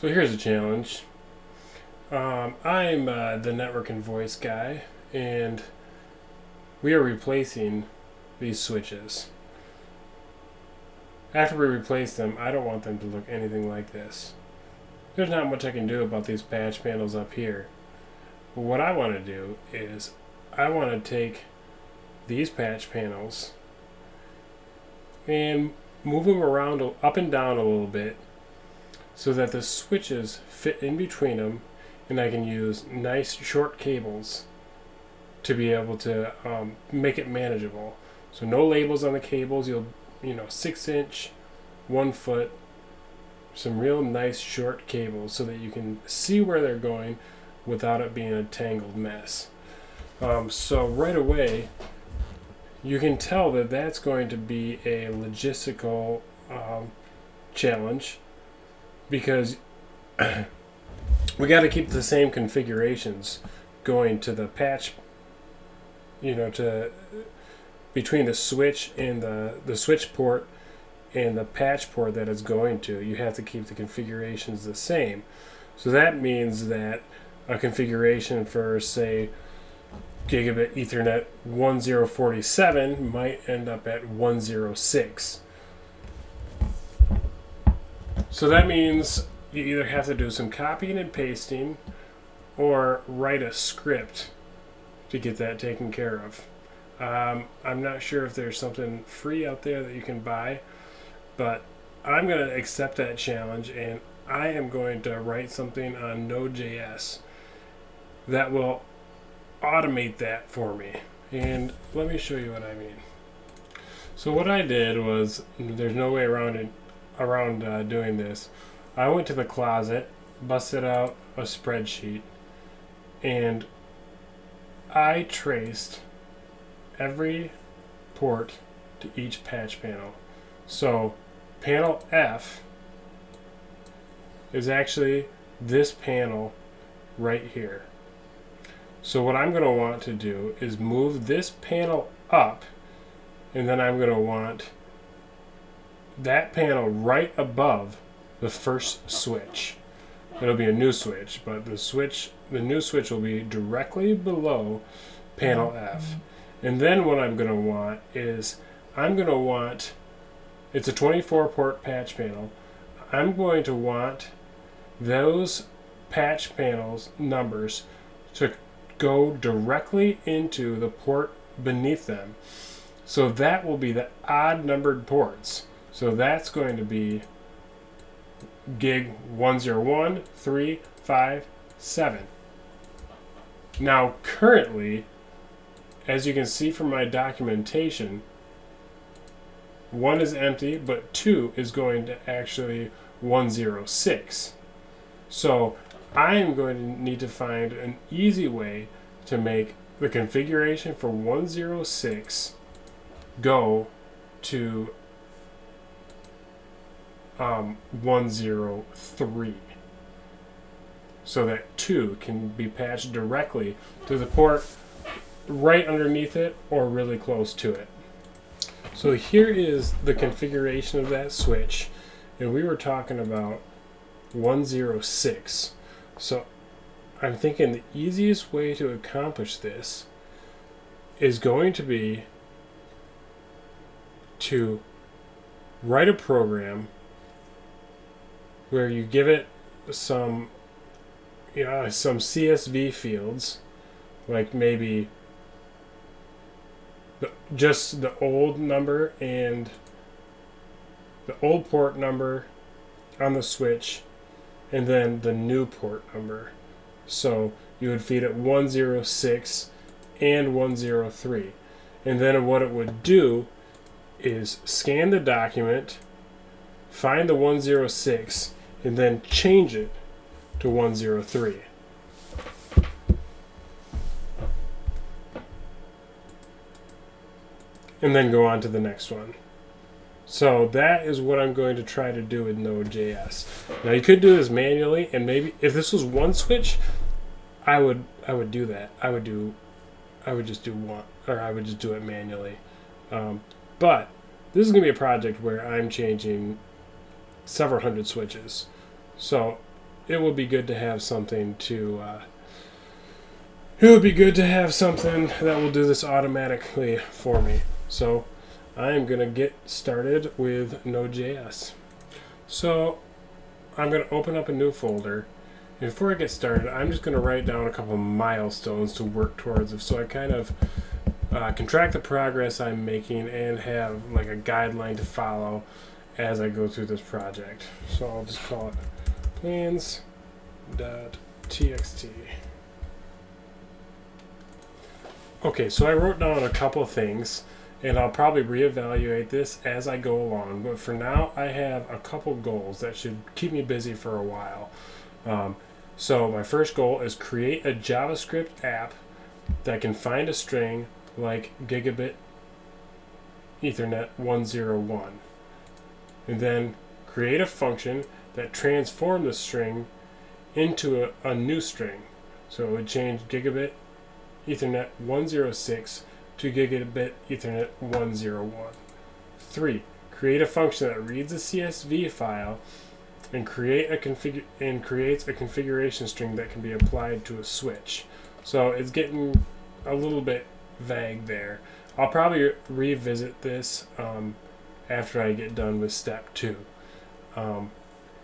So here's a challenge. I'm the network and voice guy, and we are replacing these switches. After we replace them, I don't want them to look anything like this. There's not much I can do about these patch panels up here. But what I want to do is I want to take these patch panels and move them around up and down a little bit so that the switches fit in between them, and I can use nice short cables to be able to make it manageable. So no labels on the cables. You'll 6-inch, 1 foot, some real nice short cables so that you can see where they're going without it being a tangled mess. So right away you can tell that that's going to be a logistical challenge, because we got to keep the same configurations going to the patch, to between the switch and the switch port and the patch port that it's going to. You have to keep the configurations the same. So that means that a configuration for, say, gigabit Ethernet 1047 might end up at 106. So that means you either have to do some copying and pasting or write a script to get that taken care of. I'm not sure if there's something free out there that you can buy, but I'm going to accept that challenge, and I am going to write something on Node.js that will automate that for me. And let me show you what I mean. So what I did was, there's no way around doing this. I went to the closet, busted out a spreadsheet, and I traced every port to each patch panel. So panel F is actually this panel right here. So what I'm going to want to do is move this panel up, and then I'm going to want that panel right above the first switch. It'll be a new switch, but the new switch will be directly below panel F. And then what I'm going to want is, it's a 24 port patch panel. I'm going to want those patch panels numbers to go directly into the port beneath them. So that will be the odd numbered ports. So that's going to be gig 101, 3, 5, 7. Now currently, as you can see from my documentation, 1 is empty, but 2 is going to actually 106. So I am going to need to find an easy way to make the configuration for 106 go to 103, so that 2 can be patched directly to the port right underneath it or really close to it. So here is the configuration of that switch, and we were talking about 106. So I'm thinking the easiest way to accomplish this is going to be to write a program where you give it some CSV fields, like maybe just the old number and the old port number on the switch, and then the new port number. So you would feed it 106 and 103. And then what it would do is scan the document, find the 106, and then change it to 103. And then go on to the next one. So that is what I'm going to try to do with Node.js. Now you could do this manually, and maybe if this was one switch, I would do that. I would just do one, or I would just do it manually. But this is going to be a project where I'm changing several hundred switches. So it will be good to have something to it would be good to have something that will do this automatically for me. So I'm going to get started with Node.js. So I'm going to open up a new folder. And before I get started, I'm just going to write down a couple of milestones to work towards. So I kind of can track the progress I'm making and have like a guideline to follow as I go through this project. So I'll just call it plans.txt. Okay, so I wrote down a couple of things, and I'll probably reevaluate this as I go along. But for now, I have a couple goals that should keep me busy for a while. So my first goal is create a JavaScript app that can find a string like gigabit Ethernet 101. And then create a function that transforms the string into a new string. So it would change gigabit Ethernet 106 to gigabit Ethernet 101. 3. Create a function that reads a CSV file and creates a configuration string that can be applied to a switch. So it's getting a little bit vague there. I'll probably revisit this after I get done with step 2, and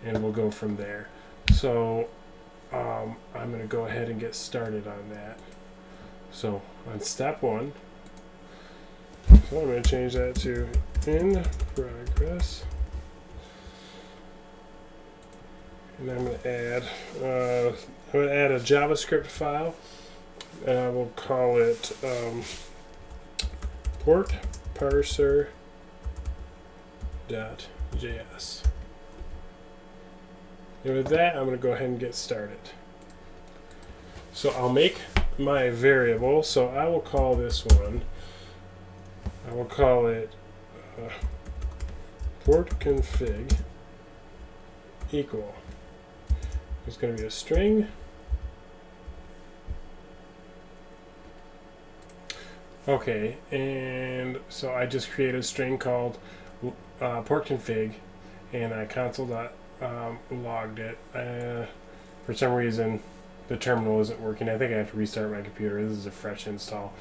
we'll go from there. So I'm going to go ahead and get started on that. So on step 1, so I'm going to change that to in progress, and I'm going to add a JavaScript file, and I will call it port parser.js. And with that, I'm going to go ahead and get started. So I'll make my variable, so I will call this one, I will call it port config equal. It's going to be a string. Okay, and so I just created a string called port config, and I console.logged it. For some reason, the terminal isn't working. I think I have to restart my computer. This is a fresh install.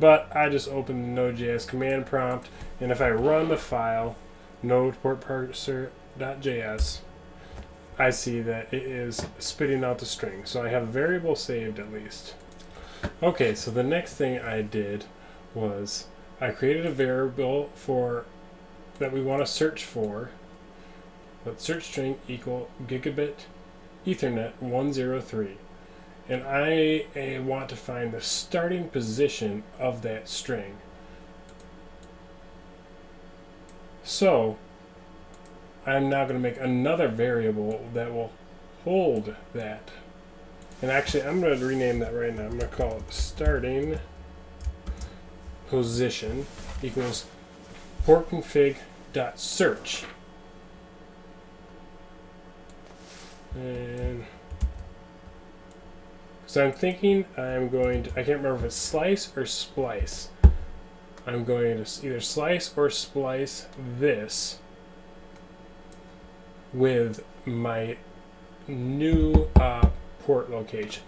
But I just opened the Node.js command prompt, and if I run the file, node port parser.js, I see that it is spitting out the string. So I have a variable saved at least. Okay, so the next thing I did was I created a variable that we want to search for. Let search string equal gigabit Ethernet 103. And I want to find the starting position of that string. So I'm now going to make another variable that will hold that. And actually, I'm going to rename that right now. I'm going to call it starting position equals port config.search. And so I'm thinking I can't remember if it's slice or splice. I'm going to either slice or splice this with my new port location.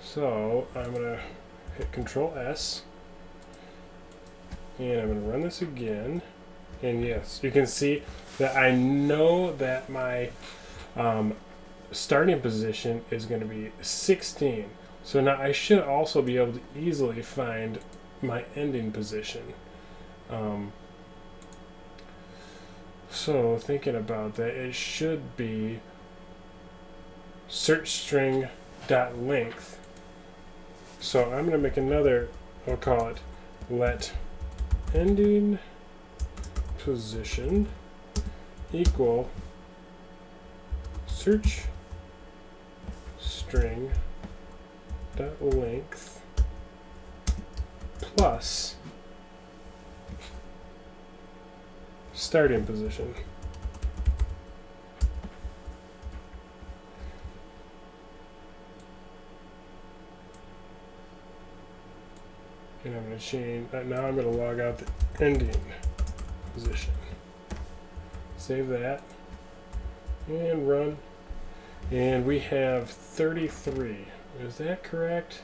So I'm going to hit Control S, and I'm going to run this again. And yes, you can see that I know that my starting position is going to be 16. So now I should also be able to easily find my ending position. So thinking about that, it should be search string dot length. So I'm going to make another, I'll call it let ending position equal search string dot length plus starting position. And I'm going to change that. Now I'm going to log out the ending position. Save that and run And we have 33. Is that correct?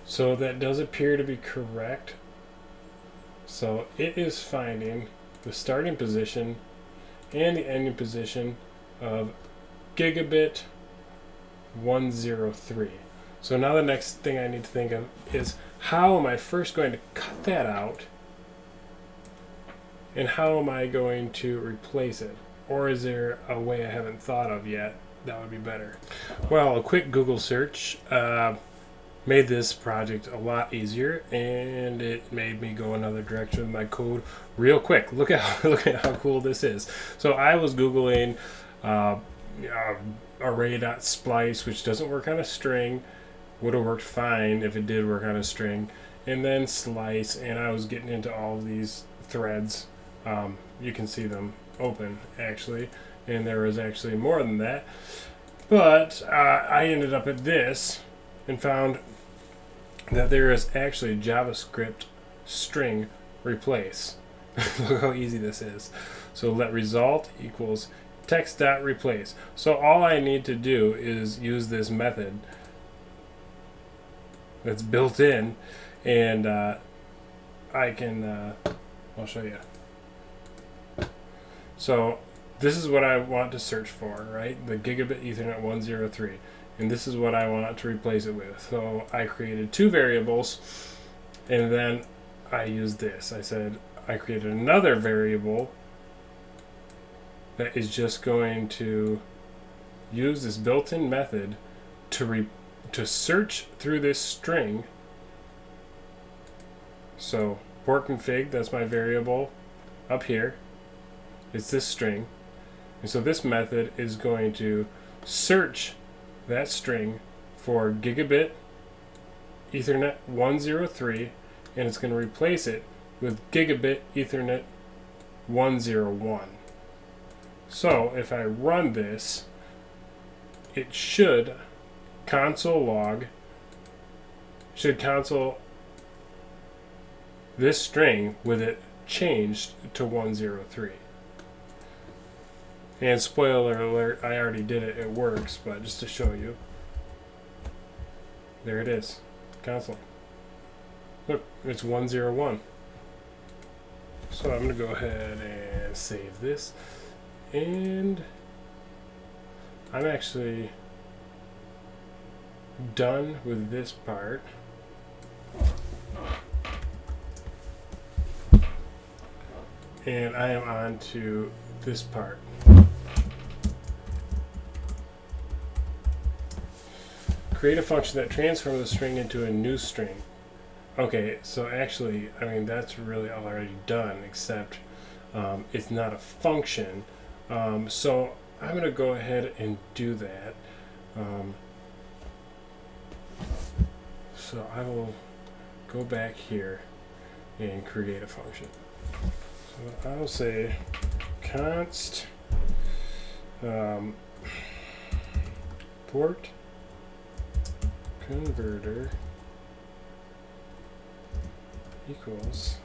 So that does appear to be correct. So it is finding the starting position and the ending position of gigabit 103. So now the next thing I need to think of is, how am I first going to cut that out, and how am I going to replace it? Or is there a way I haven't thought of yet that would be better? Well, a quick Google search made this project a lot easier, and it made me go another direction with my code real quick. Look at how cool this is. So I was Googling array.splice, which doesn't work on a string. Would have worked fine if it did work on a string. And then slice, and I was getting into all of these threads. You can see them open actually, and there was actually more than that. But I ended up at this and found that there is actually JavaScript string replace. Look how easy this is. So let result equals text.replace. So all I need to do is use this method that's built in, and I can I'll show you. So this is what I want to search for, right? The gigabit Ethernet 103. And this is what I want to replace it with. So I created two variables, and then I used this. I said I created another variable that is just going to use this built-in method to search through this string. So port config, that's my variable up here. It's this string. And so this method is going to search that string for gigabit Ethernet 103, and it's going to replace it with gigabit Ethernet 101. So if I run this, it should console this string with it changed to 103. And spoiler alert, I already did it, it works, but just to show you, there it is, console. Look, it's 101. So I'm going to go ahead and save this, and I'm actually done with this part. And I am on to this part. Create a function that transforms a string into a new string. Okay, so actually, I mean, that's really already done, except it's not a function. So I'm going to go ahead and do that. So I will go back here and create a function. So I'll say const port converter equals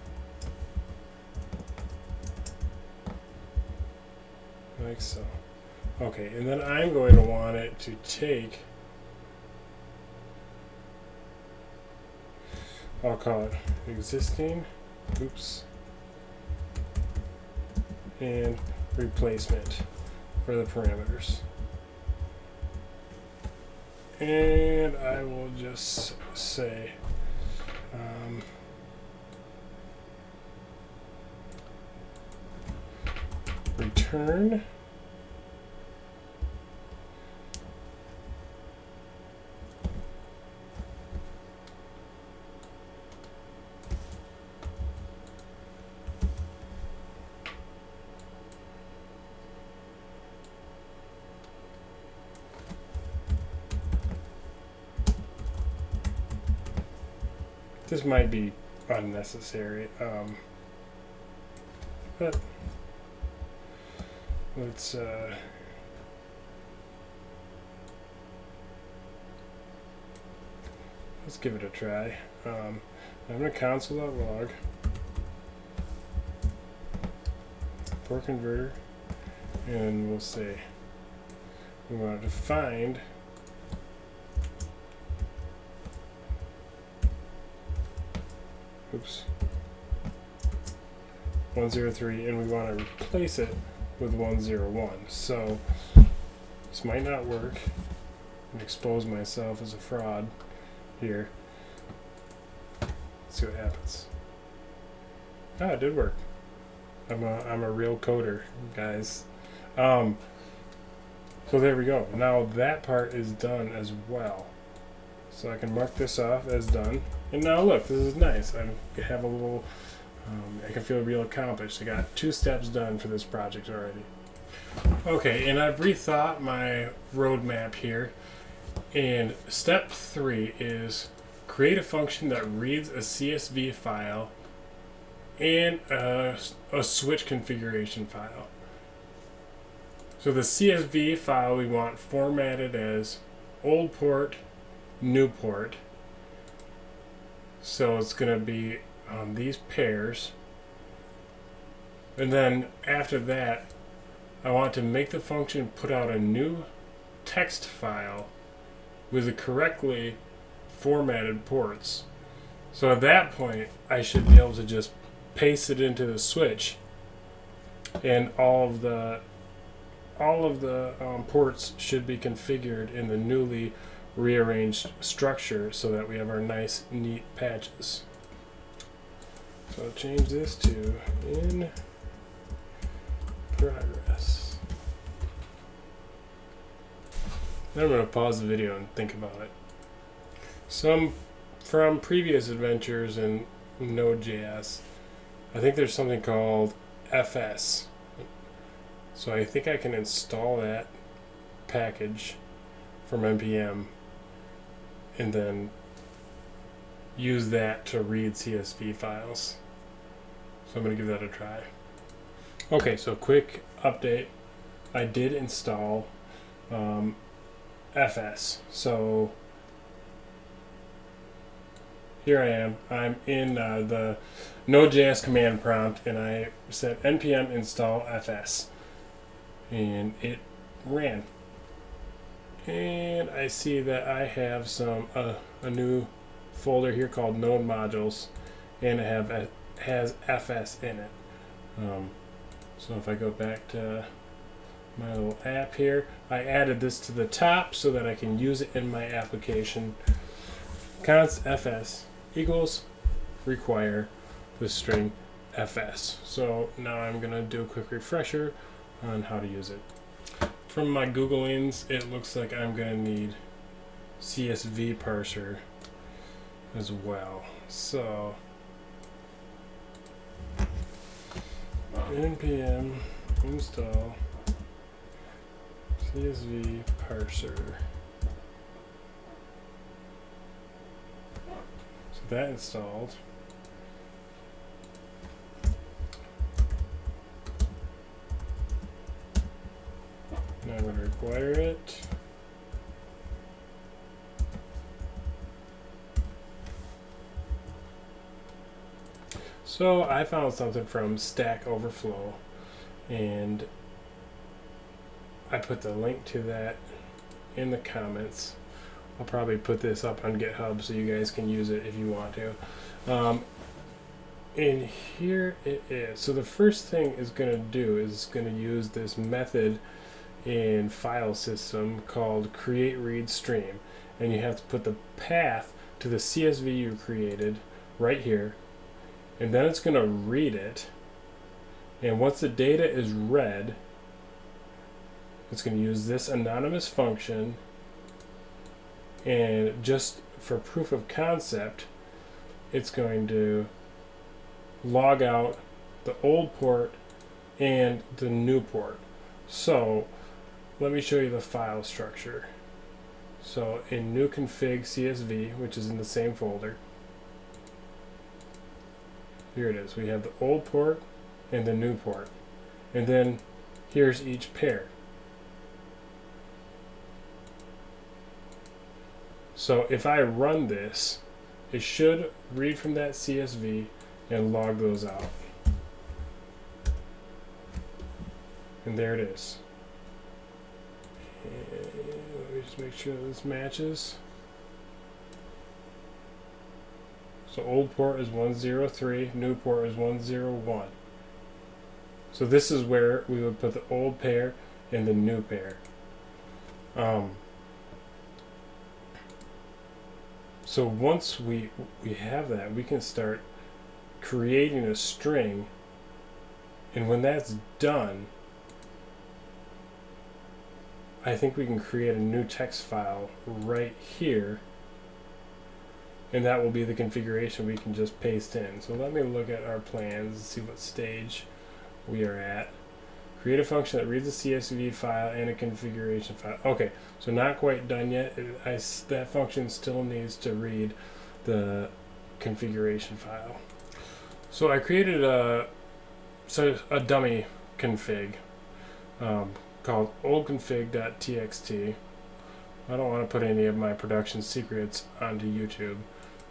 like so. Okay, and then I'm going to want it to take, I'll call it existing, and replacement for the parameters. And I will just say return this might be unnecessary, but let's give it a try. I'm going to console.log port converter and we'll say we want to find oops 103, and we want to replace it with 101. So this might not work. And expose myself as a fraud here. Let's see what happens. Ah, it did work. I'm a real coder, guys. So there we go. Now that part is done as well. So I can mark this off as done. And now look, this is nice. I have a little, I can feel real accomplished. I got 2 steps done for this project already. Okay, and I've rethought my roadmap here. And step 3 is create a function that reads a CSV file and a switch configuration file. So the CSV file we want formatted as old port, new port. So it's going to be these pairs. And then after that, I want to make the function put out a new text file with the correctly formatted ports. So at that point, I should be able to just paste it into the switch, and all of the ports should be configured in the newly rearranged structure so that we have our nice, neat patches. So I'll change this to in progress. Then I'm going to pause the video and think about it. Some from previous adventures in Node.js, I think there's something called FS. So I think I can install that package from Npm and then use that to read CSV files. So I'm going to give that a try. Okay, so quick update. I did install FS. So here I am. I'm in the Node.js command prompt, and I said npm install fs, and it ran. And I see that I have some a new folder here called Node Modules, and it has fs in it. So if I go back to my little app here, I added this to the top so that I can use it in my application. Const fs equals require the string fs. So now I'm going to do a quick refresher on how to use it. From my Googlings, it looks like I'm going to need CSV Parser as well. So npm install CSV Parser. So that installed. Now I'm going to require it. So I found something from Stack Overflow, and I put the link to that in the comments. I'll probably put this up on GitHub so you guys can use it if you want to. And here it is. So the first thing it's going to do is going to use this method in file system called createReadStream, and you have to put the path to the CSV you created right here, and then it's going to read it, and once the data is read, it's going to use this anonymous function, and just for proof of concept, it's going to log out the old port and the new port. So let me show you the file structure. So in new config CSV, which is in the same folder, here it is. We have the old port and the new port, and then here's each pair. So if I run this, it should read from that CSV and log those out. And there it is. And let me just make sure this matches. So old port is 103, new port is 101. So this is where we would put the old pair and the new pair. So once we have that, we can start creating a string, and when that's done, I think we can create a new text file right here, and that will be the configuration we can just paste in. So let me look at our plans and see what stage we are at. Create a function that reads a CSV file and a configuration file. Okay, so not quite done yet. That function still needs to read the configuration file. So I created a dummy config called oldconfig.txt. I don't want to put any of my production secrets onto YouTube,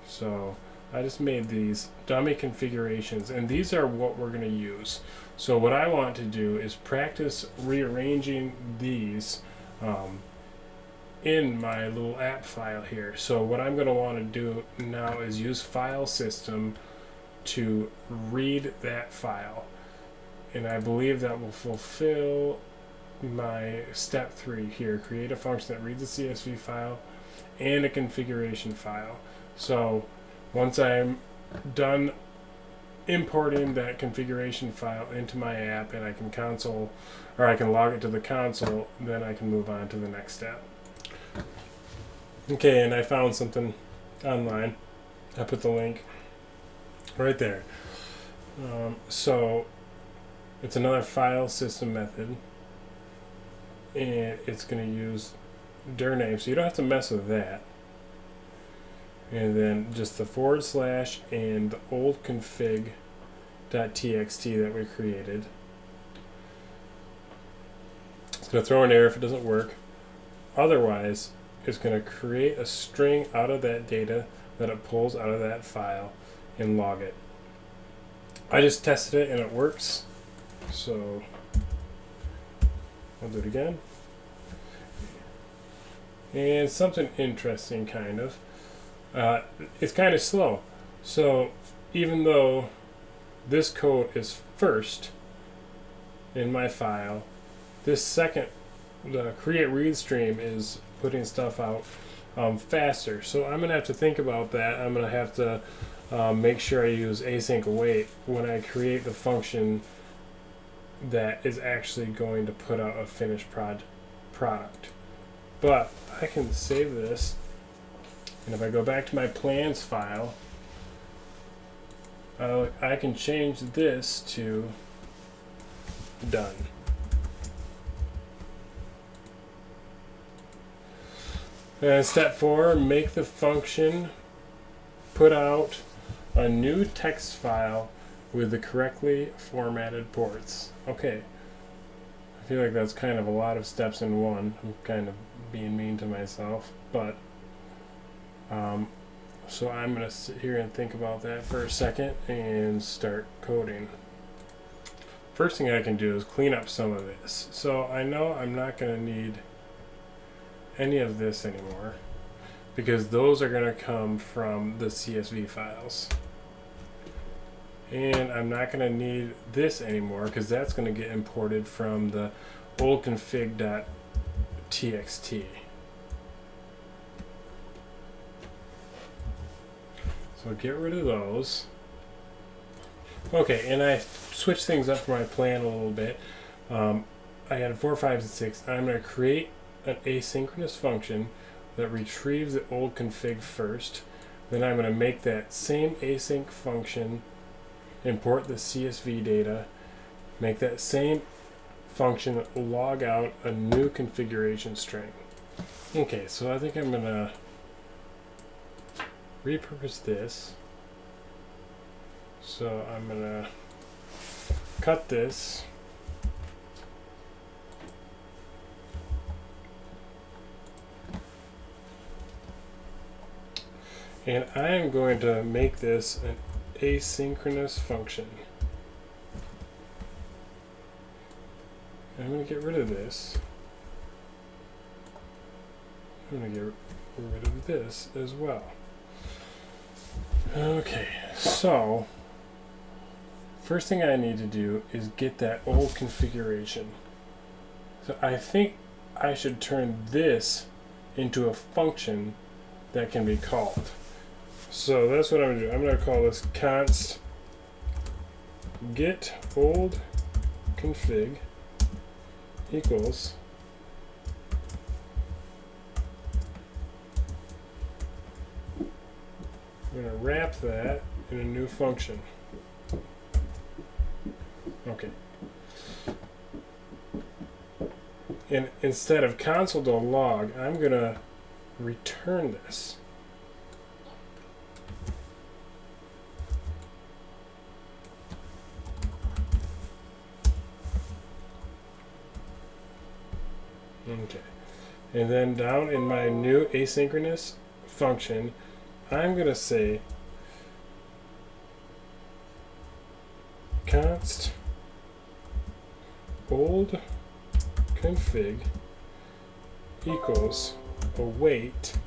so I just made these dummy configurations, and these are what we're going to use. So what I want to do is practice rearranging these in my little app file here. So what I'm going to want to do now is use file system to read that file, and I believe that will fulfill my step 3 here. Create a function that reads a CSV file and a configuration file. So once I'm done importing that configuration file into my app and I can console, or I can log it to the console, then I can move on to the next step. Okay, and I found something online. I put the link right there. So it's another file system method, and it's going to use dir name, so you don't have to mess with that. And then just the / and the old config.txt that we created. It's going to throw an error if it doesn't work. Otherwise, it's going to create a string out of that data that it pulls out of that file and log it. I just tested it and it works. So I'll do it again. And something interesting, kind of. It's kind of slow. So even though this code is first in my file, this second, the create read stream, is putting stuff out faster. So I'm going to have to think about that. I'm going to have to make sure I use async await when I create the function that is actually going to put out a finished product. But I can save this, and if I go back to my plans file, I can change this to done. And step 4, make the function put out a new text file with the correctly formatted ports. Okay, I feel like that's kind of a lot of steps in one. I'm kind of being mean to myself, but so I'm going to sit here and think about that for a second and start coding. First thing I can do is clean up some of this. So I know I'm not going to need any of this anymore, because those are going to come from the CSV files. And I'm not going to need this anymore, because that's going to get imported from the old config.txt. So get rid of those. Okay, and I switched things up for my plan a little bit. I had 4, 5, and 6. I'm going to create an asynchronous function that retrieves the old config first. Then I'm going to make that same async function import the CSV data, make that same function log out a new configuration string. Okay, so I think I'm going to repurpose this. So I'm going to cut this. And I am going to make this an asynchronous function. I'm going to get rid of this. I'm going to get rid of this as well. Okay, so first thing I need to do is get that old configuration. So I think I should turn this into a function that can be called. So that's what I'm going to do. I'm going to call this const get old config equals I'm going to wrap that in a new function. Okay. And instead of console.log, I'm going to return this. Okay. And then down in my new asynchronous function, I'm going to say const old config equals await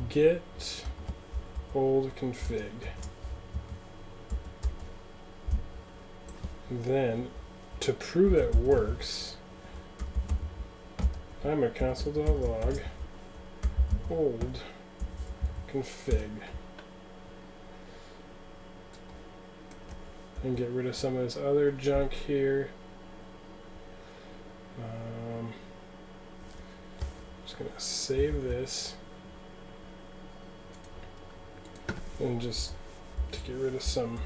get old config. Then to prove it works, I'm a console.log old config and get rid of some of this other junk here. Just gonna save this and just to get rid of some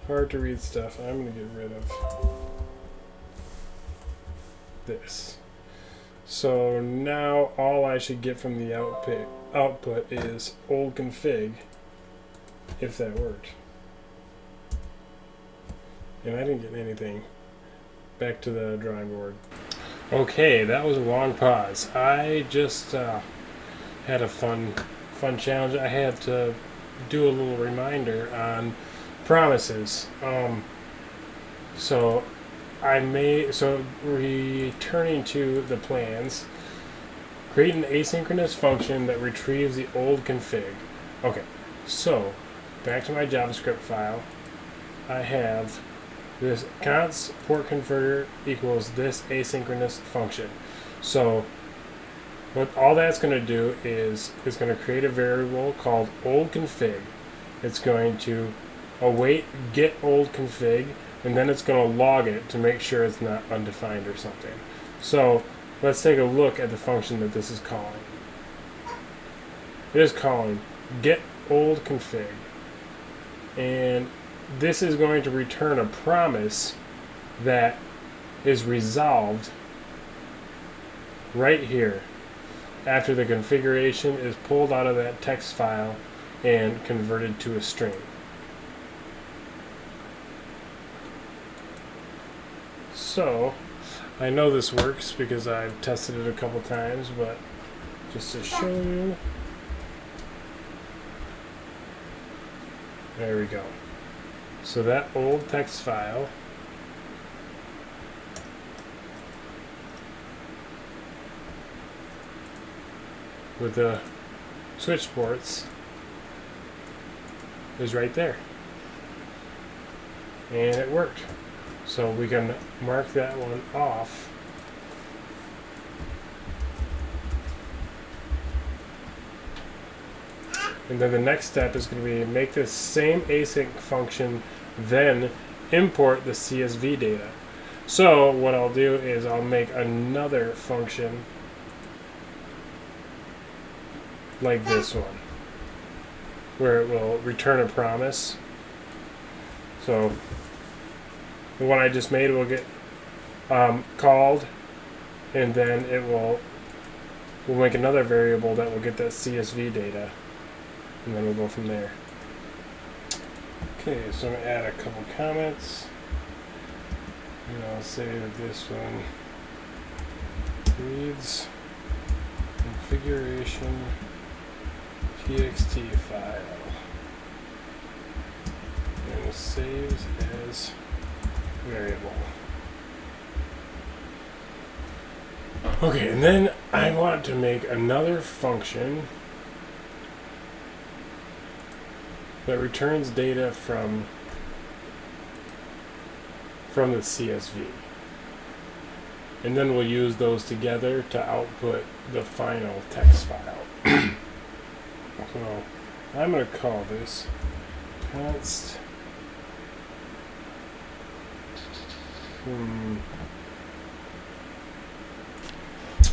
hard to read stuff, I'm gonna get rid of this. So now all I should get from the output is old config, if that worked. And I didn't get anything. Back to the drawing board. Okay, that was a long pause. I just had a fun challenge. I had to do a little reminder on promises. So returning to the plans, create an asynchronous function that retrieves the old config. Okay, so back to my JavaScript file. I have this const port converter equals this asynchronous function. So what all that's going to do is it's going to create a variable called old config. It's going to await get old config, and then it's going to log it to make sure it's not undefined or something. So let's take a look at the function that this is calling. It is calling get old config, and this is going to return a promise that is resolved right here after the configuration is pulled out of that text file and converted to a string. So I know this works because I've tested it a couple times, but just to show you, there we go. So that old text file with the switch ports is right there. And it worked. So we can mark that one off. And then the next step is going to be make this same async function, then import the CSV data. So what I'll do is I'll make another function like this one, where it will return a promise. So the one I just made will get called, and then we'll make another variable that will get that CSV data, and then we'll go from there. Okay, so I'm going to add a couple comments, and I'll say that this one reads configuration txt file and saves as variable. Okay, and then I want to make another function that returns data from the CSV. And then we'll use those together to output the final text file. So I'm going to call this const.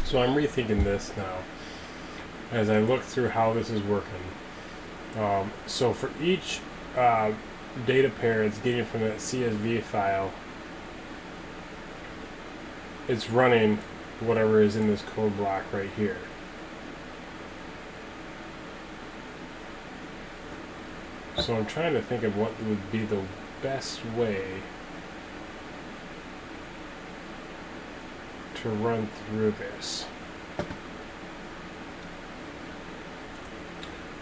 So I'm rethinking this now as I look through how this is working. So for each data pair it's getting from that CSV file, it's running whatever is in this code block right here. So I'm trying to think of what would be the best way to run through this.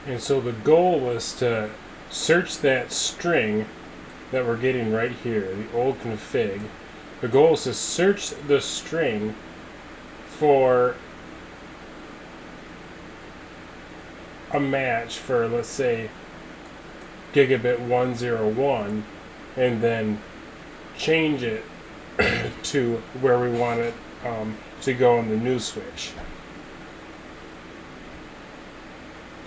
And so the goal was to search that string that we're getting right here, the old config. The goal is to search the string for a match for, let's say, gigabit 101, and then change it to where we want it to go on the new switch.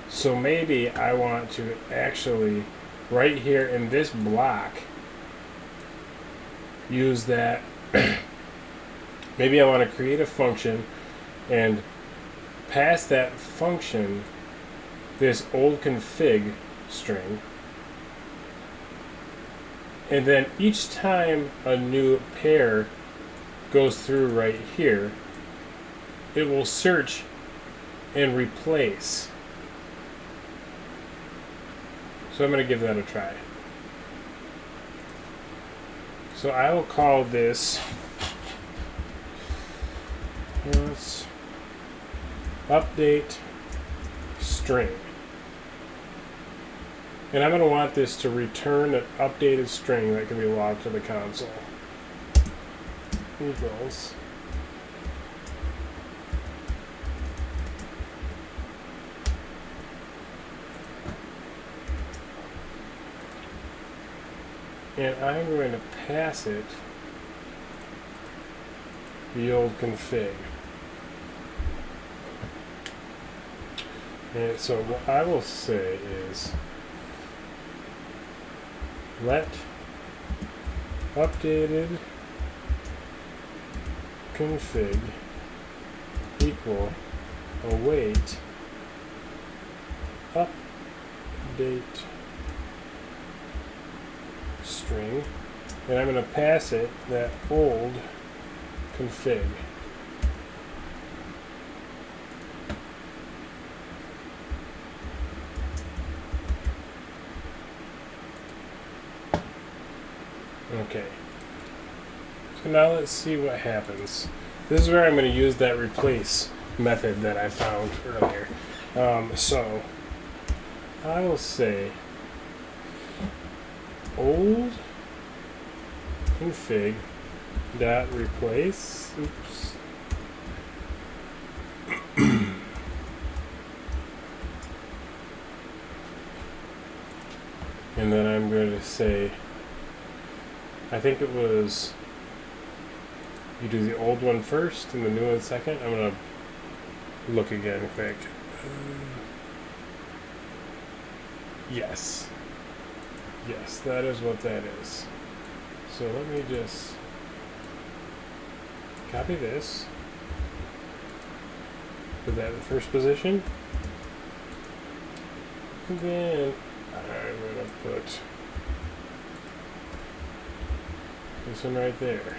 So maybe I want to actually, right here in this block, use that. Maybe I want to create a function and pass that function this old config string, and then each time a new pair goes through right here, it will search and replace. So I'm going to give that a try. So I will call this, let's update string. And I'm going to want this to return an updated string that can be logged to the console. Equals and I'm going to pass it the old config. And so what I will say is let updated config equal await update string, and I'm going to pass it that old config. Okay. So now let's see what happens. This is where I'm going to use that replace method that I found earlier. So I will say old config dot replace. Oops. And then I'm going to say, I think it was, you do the old one first and the new one second. I'm going to look again quick. Yes. Yes, that is what that is. So let me just copy this. Put that in the first position. And then I'm going to put this one right there.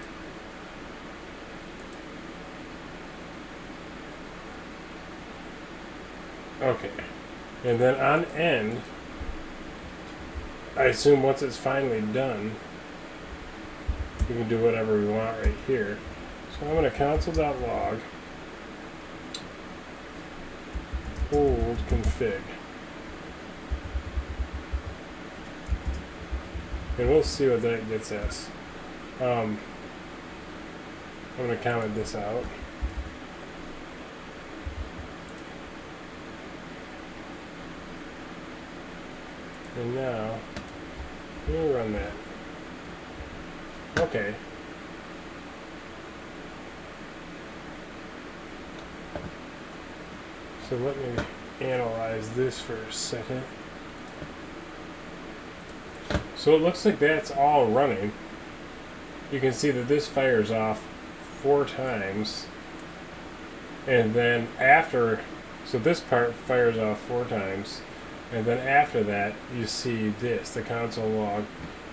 Okay. And then on end, I assume once it's finally done, we can do whatever we want right here. So I'm going to console.log old config. And we'll see what that gets us. I'm going to comment this out. And now, let me run that. Okay. So let me analyze this for a second. So it looks like that's all running. You can see that this fires off 4 times. And then after, so this part fires off 4 times. And then after that, you see this, the console log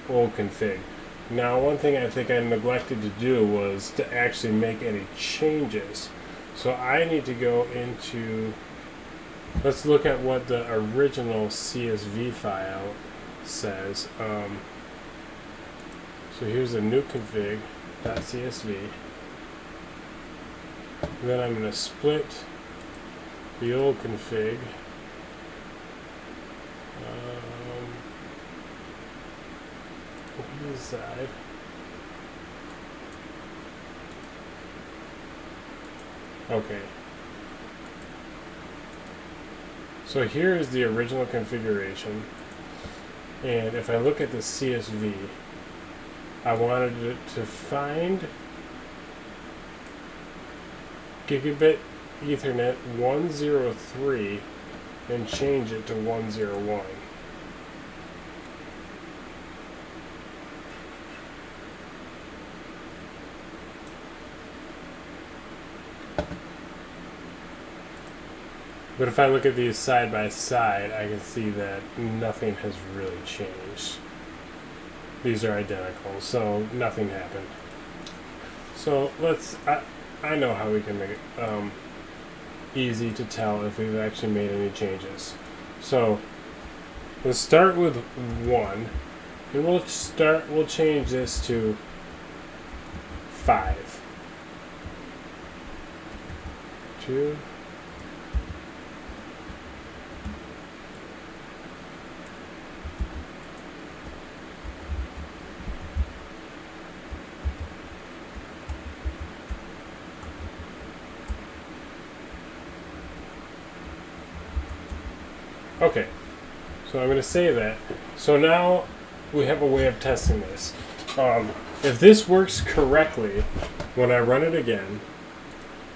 old config. Now, one thing I think I neglected to do was to actually make any changes. So I need to go into, let's look at what the original CSV file says. So here's a new config.csv. Then I'm going to split the old config. Side. Okay. So here is the original configuration, and if I look at the CSV, I wanted it to find Gigabit Ethernet 103 and change it to 101. But if I look at these side by side, I can see that nothing has really changed. These are identical, so nothing happened. So I know how we can make it easy to tell if we've actually made any changes. So let's start with 1, and we'll change this to 5. 2. Okay, so I'm going to save that. So now we have a way of testing this. If this works correctly when I run it again,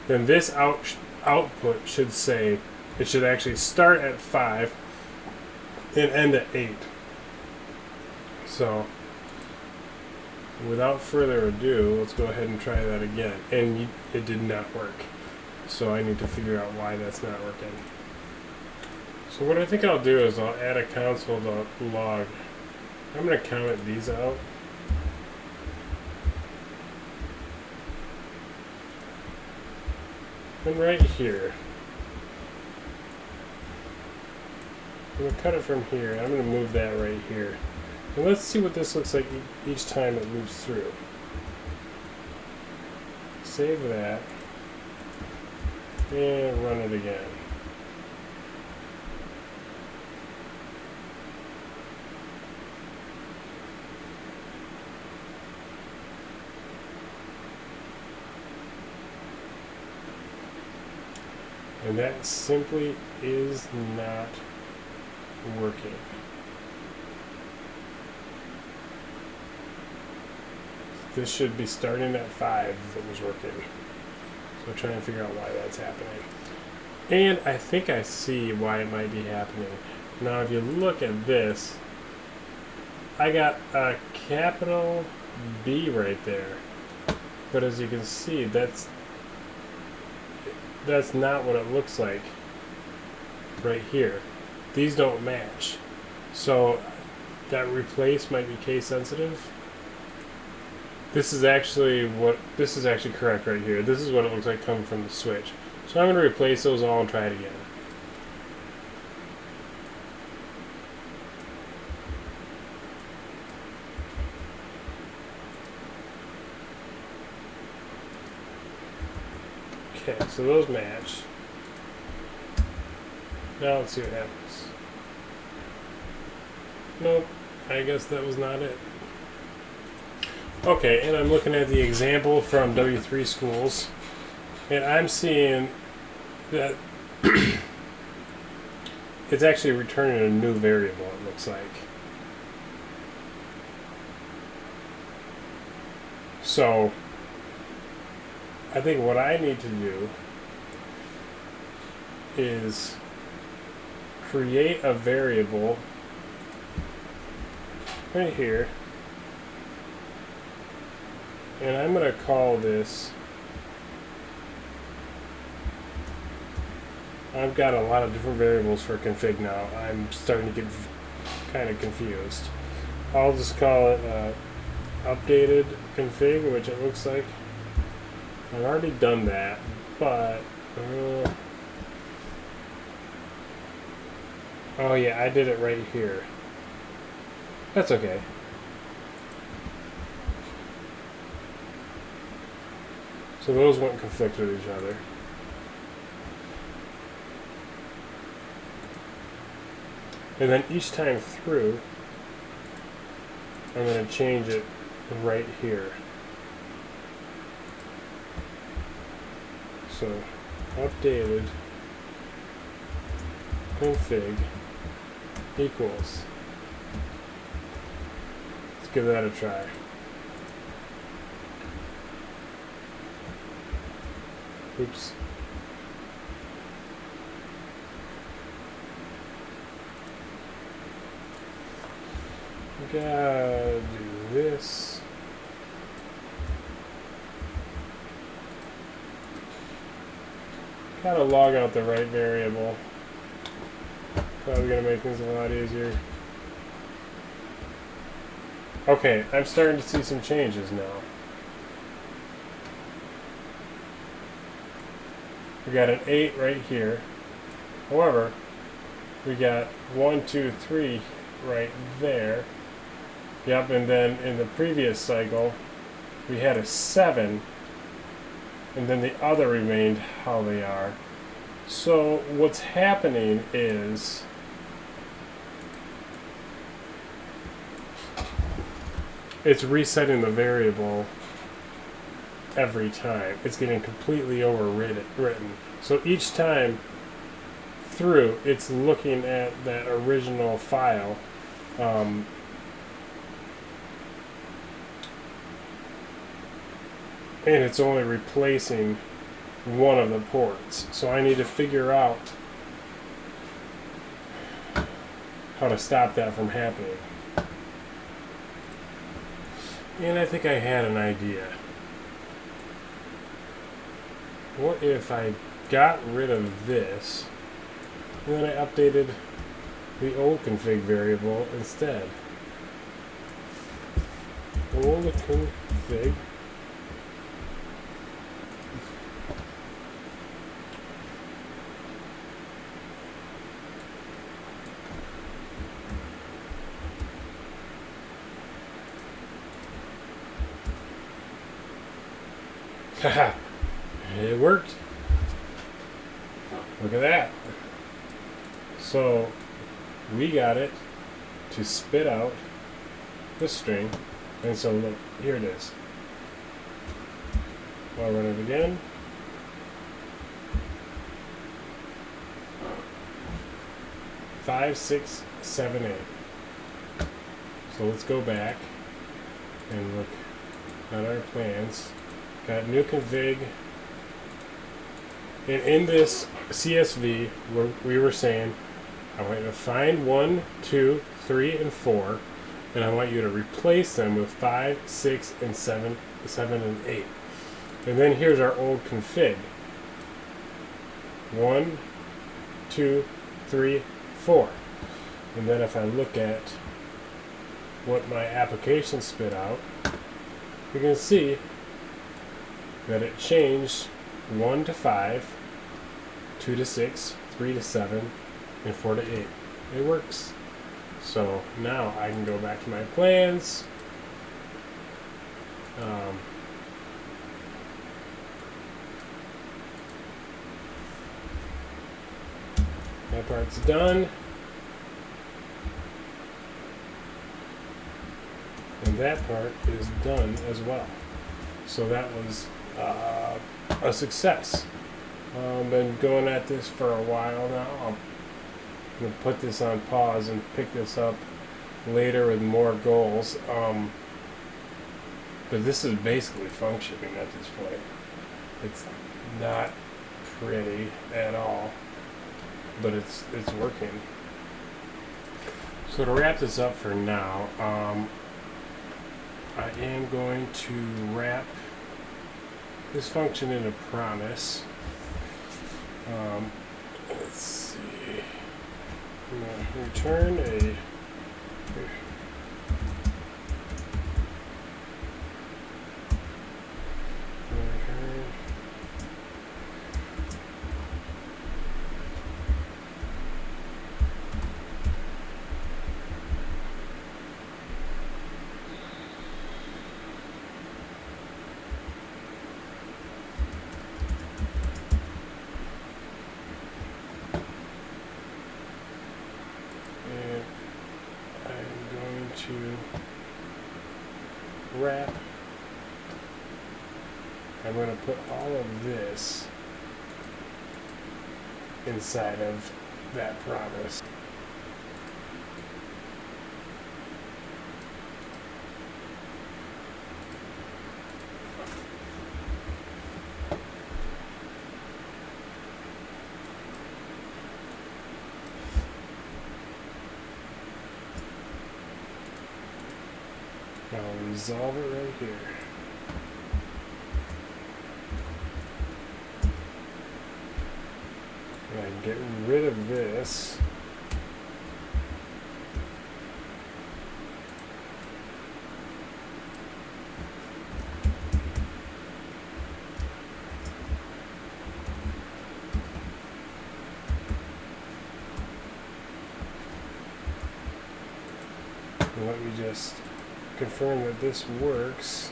then this output should say, it should actually start at 5 and end at 8. So without further ado, let's go ahead and try that again. And it did not work. So I need to figure out why that's not working. So what I think I'll do is I'll add a console log. I'm going to comment these out. And right here, I'm going to cut it from here. I'm going to move that right here. And let's see what this looks like each time it moves through. Save that. And run it again. And that simply is not working. This should be starting at 5 if it was working. So trying to figure out why that's happening. And I think I see why it might be happening. Now if you look at this, I got a capital B right there. But as you can see, that's not what it looks like right here. These don't match. So that replace might be case sensitive. This is actually correct right here. This is what it looks like coming from the switch. So I'm going to replace those all and try it again. Okay, so those match. Now let's see what happens. Nope, I guess that was not it. Okay, and I'm looking at the example from W3 Schools, and I'm seeing that it's actually returning a new variable, it looks like. So, I think what I need to do is create a variable right here, and I'm going to call this, I've got a lot of different variables for config now. I'm starting to get kind of confused. I'll just call it updated config, which it looks like I've already done that, but oh yeah, I did it right here. That's okay. So those won't conflict with each other. And then each time through, I'm going to change it right here. So, updated config equals. Let's give that a try. Oops. Gotta do this. Gotta log out the right variable. Probably gonna make things a lot easier. Okay, I'm starting to see some changes now. We got an 8 right here. However, we got 1, 2, 3 right there. Yep, and then in the previous cycle, we had a 7, and then the other remained how they are. So what's happening is it's resetting the variable every time. It's getting completely overwritten. So each time through, it's looking at that original file. And it's only replacing one of the ports. So I need to figure out how to stop that from happening. And I think I had an idea. What if I got rid of this and then I updated the old config variable instead? Old config. Haha, it worked. Look at that. So we got it to spit out the string, and so look, here it is. I'll run it again. Five, 6, 7, 8. So let's go back and look at our plans. Got new config, and in this CSV where we were saying I want you to find 1, 2, 3, and 4, and I want you to replace them with 5, 6, and 7, and 8. And then here's our old config. 1, 2, 3, 4. And then if I look at what my application spit out, you can see that it changed 1 to 5, 2 to 6, 3 to 7, and 4 to 8. It works. So now I can go back to my plans. That part's done. And that part is done as well. So that was a success. Been going at this for a while now. I'm going to put this on pause and pick this up later with more goals. But this is basically functioning at this point. It's not pretty at all, but it's working. So to wrap this up for now, I am going to wrap this function in a promise. Let's see. I'm going to return a wrap. I'm going to put all of this inside of that promise. I'll resolve it right here. And I can get rid of this. And let me just confirm that this works.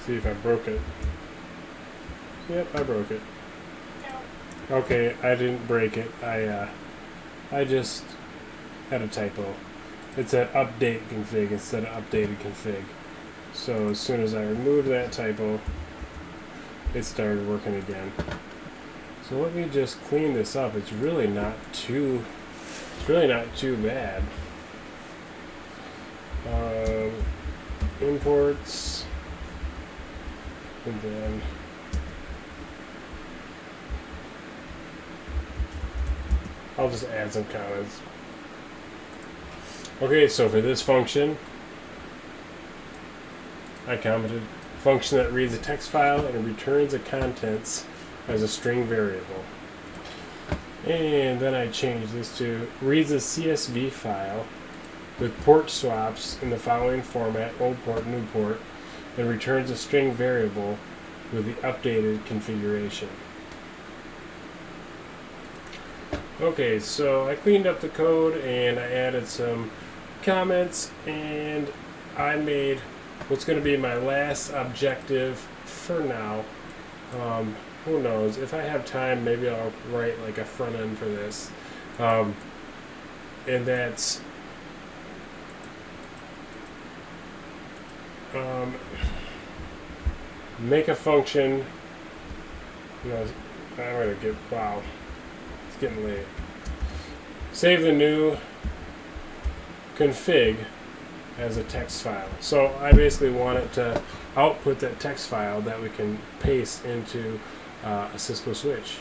See if I broke it. Yep, I broke it. Okay, I didn't break it. I just had a typo. It said update config instead of updated config. So as soon as I removed that typo, it started working again. So let me just clean this up. It's really not too bad. Imports, and then I'll just add some comments. Okay, so for this function, I commented function that reads a text file and returns the contents as a string variable. And then I changed this to reads a CSV file with port swaps in the following format, old port, new port, and returns a string variable with the updated configuration. Okay, so I cleaned up the code and I added some comments, and I made what's going to be my last objective for now. Who knows, if I have time, maybe I'll write like a front end for this, and that's make a function. You know, I'm gonna get, wow, it's getting late. Save the new config as a text file. So I basically want it to output that text file that we can paste into a Cisco switch.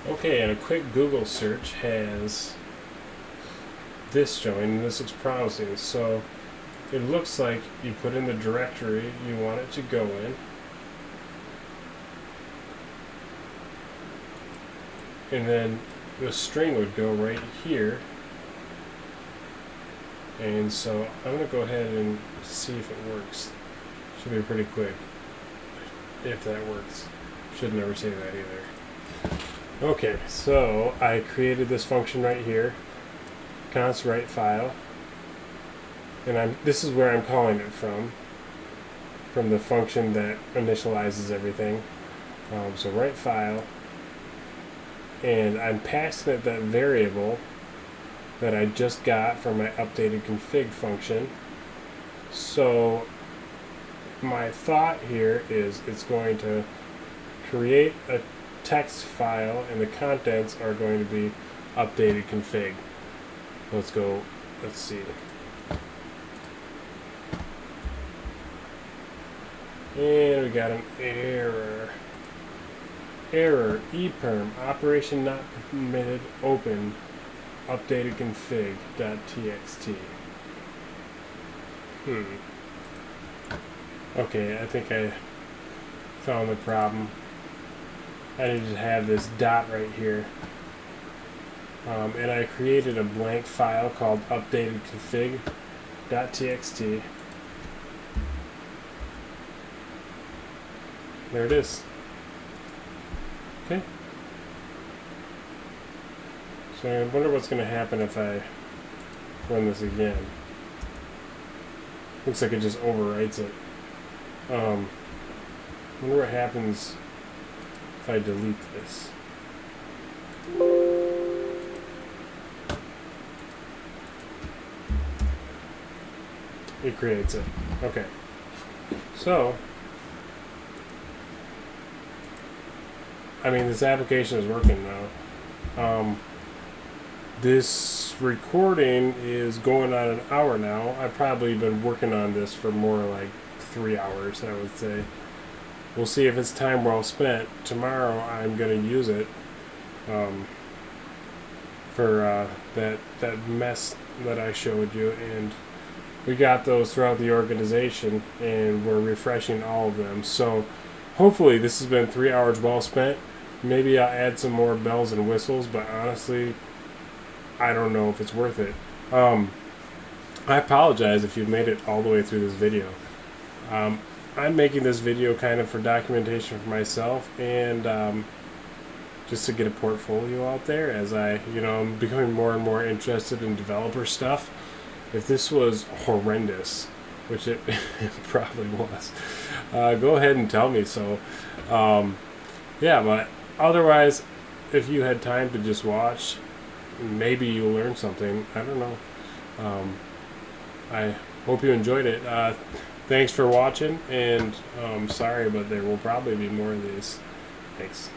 Okay, and a quick Google search has this showing, and this looks promising. So it looks like you put in the directory you want it to go in, and then the string would go right here. And so I'm going to go ahead and see if it works. Should be pretty quick if that works. Should never say that either. Okay, so I created this function right here, const write file, and this is where I'm calling it from the function that initializes everything. So write file, and I'm passing it that variable that I just got from my updated config function. So my thought here is it's going to create a text file, and the contents are going to be updated config. Let's see. And we got an error. Error, eperm, operation not permitted, open, updated config.txt. Okay, I think I found the problem. I need to have this dot right here. And I created a blank file called updated config.txt. There it is. Okay. So I wonder what's going to happen if I run this again. Looks like it just overwrites it. Wonder what happens if I delete this. It creates it. Okay. So, I mean, this application is working now. This recording is going on an hour now. I've probably been working on this for more like 3 hours, I would say. We'll see if it's time well spent. Tomorrow I'm going to use it for that mess that I showed you, and we got those throughout the organization, and we're refreshing all of them. So hopefully this has been 3 hours well spent. Maybe I'll add some more bells and whistles, but honestly, I don't know if it's worth it. I apologize if you've made it all the way through this video. I'm making this video kind of for documentation for myself, and just to get a portfolio out there as I'm becoming more and more interested in developer stuff. If this was horrendous, which it probably was, go ahead and tell me so. Yeah, but otherwise, if you had time to just watch, maybe you'll learn something. I don't know. I hope you enjoyed it. Thanks for watching, and sorry, but there will probably be more of these. Thanks.